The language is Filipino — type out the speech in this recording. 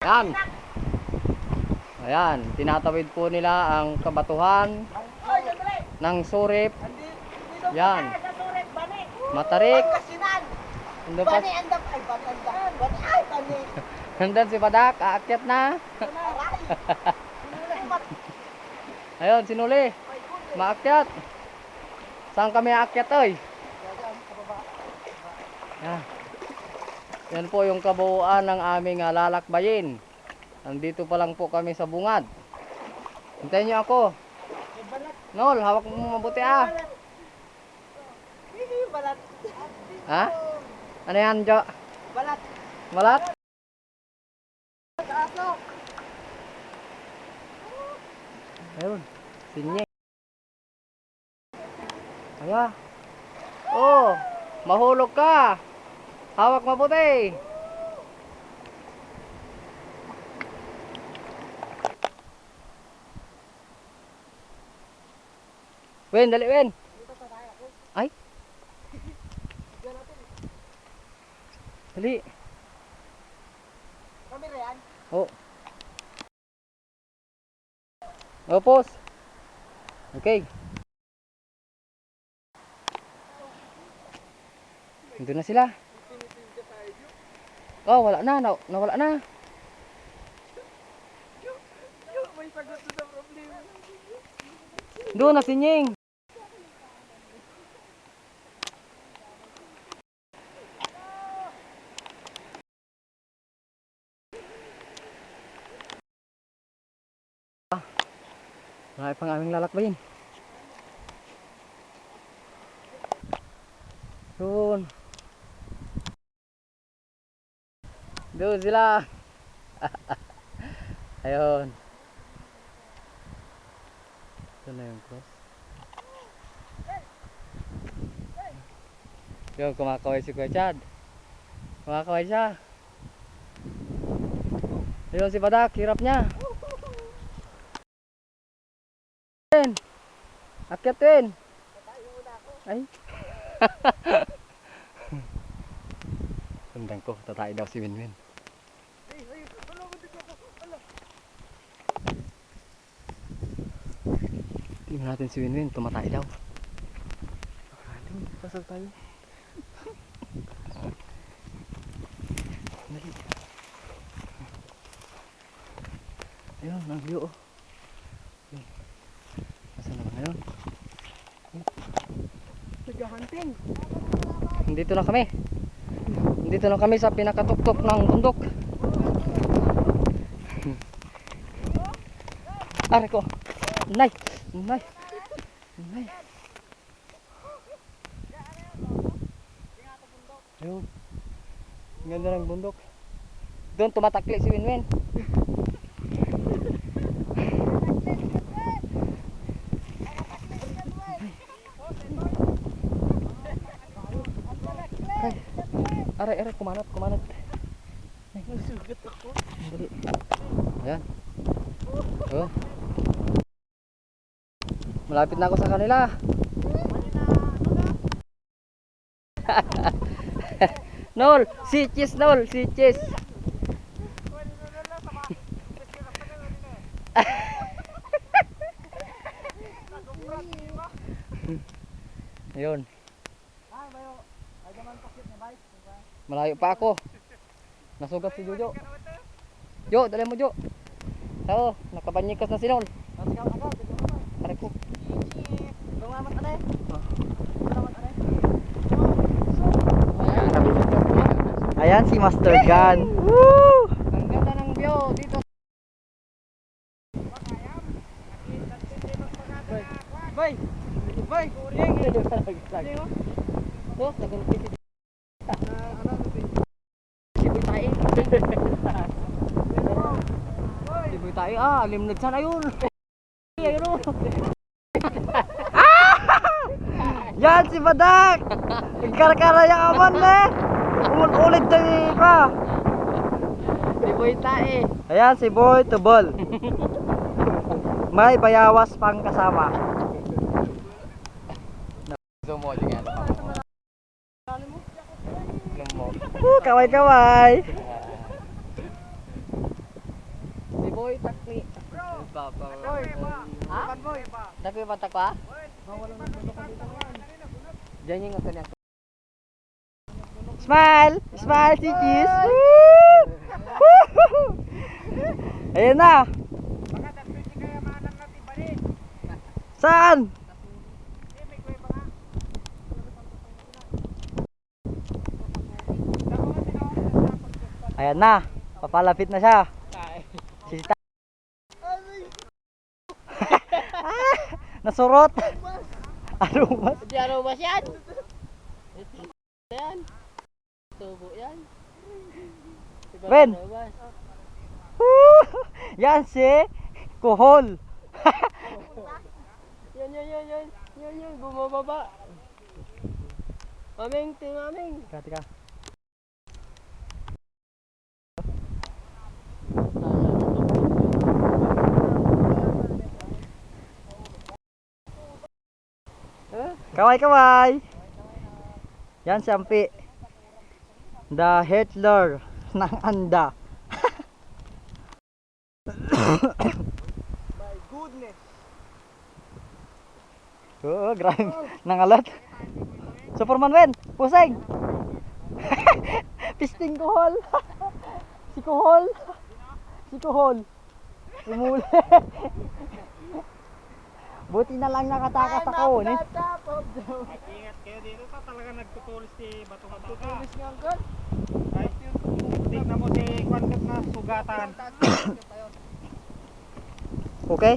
Yan. Ayan, tinatawid po nila ang kabatuhan ng Surip. Yan. Matarik. Nandun si Badak, aakyat na. Ayun, sinuli. Maakyat. Saan kami aakyat, oy? Yan. Yan po yung kabuuan ng aming lalakbayin. Nandito pa lang po kami sa bungad. Hintayin niyo ako. Nol, hawak mo mabuti ah. Balat. Ha? Ano yan, Jo? Balat. Balat? Ayun, sinye. Aya. Oh, mahulog ka. Hawak mabuti. Wen, dali Wen. Ay. Dali. Kamera yan. Oh. Opos. Okay. Dito na sila. Oh, wala na. Nawala na. May sagot sa problema. Doon na si Nying. Marami pang aming lalakbayin. Doon. Doon sila. Ayun. Ito na yung cross. Yun, kumakaway si Kuya Chad. Kumakaway siya. Ayun si Badak, hirap niya. Akyat Win. Ay. Tandang ko, tatay daw si Winwin. Tingnan natin si Winwin, tumatay daw. Pasal tayo. Dali. Ayun, nagyo oh. Nasaan naman ngayon? Nag-hunting. Dito na kami. Dito na kami sa pinakatuktok ng bundok. Aray ko. Nay. Nay. Nay. Ayun. Ganda ng bundok. Doon tumatakli si Winwin. Aray, kumanat. Nasugat ako. Dali. Ayan. Oh. Malapit na ako sa kanila. Nol, si Cheese Nol, si Cheese. Ayun. Malayo pa ako. Nasugat si Jojo. Jo, dali mo Jo. Oo, nakabanyikas na si Nol. Aray ko. Ayan si Master Gun. Woo! Ang ganda ng view dito. Boy! Boy! Oh, nagunti si Siboy tayo. Limnad sana yun. Ayun o. Yan si Badak! Nagkarakara yung aman eh! Ulit dyan pa! Siboy tayo. Ayan si Boy Tubol. May bayawas pang kasama. Sumo, lingan. Kaway-kaway! boy, takli. Papa. Ha? Takli ba takwa? Diyan yung kanya. Smile! Smile, si Cheese! Ayan na! Saan? Ayan na! Papalapit na siya! Si Sita. Nasurot! Arumas! Di arobas yan. Yan. Tubo yan. Diba Ben! arobas? Yan si Kuhol! Yan, bumababa. Maming, maming. Tika. Kaway! Yan si Ampi. The Hitler ng Anda. My goodness. Oo, grabe. Nangalat. Superman Wen, pusing. Pisting Kuhol. Si Kuhol. Umuli. Buti na lang nakatakas ako. Ingat kayo dito sa talaga nagtutulis si Bato Bato. Tutulis nga angkol. Kahit yung tignan mo si Kwantot na sugatan. Okay?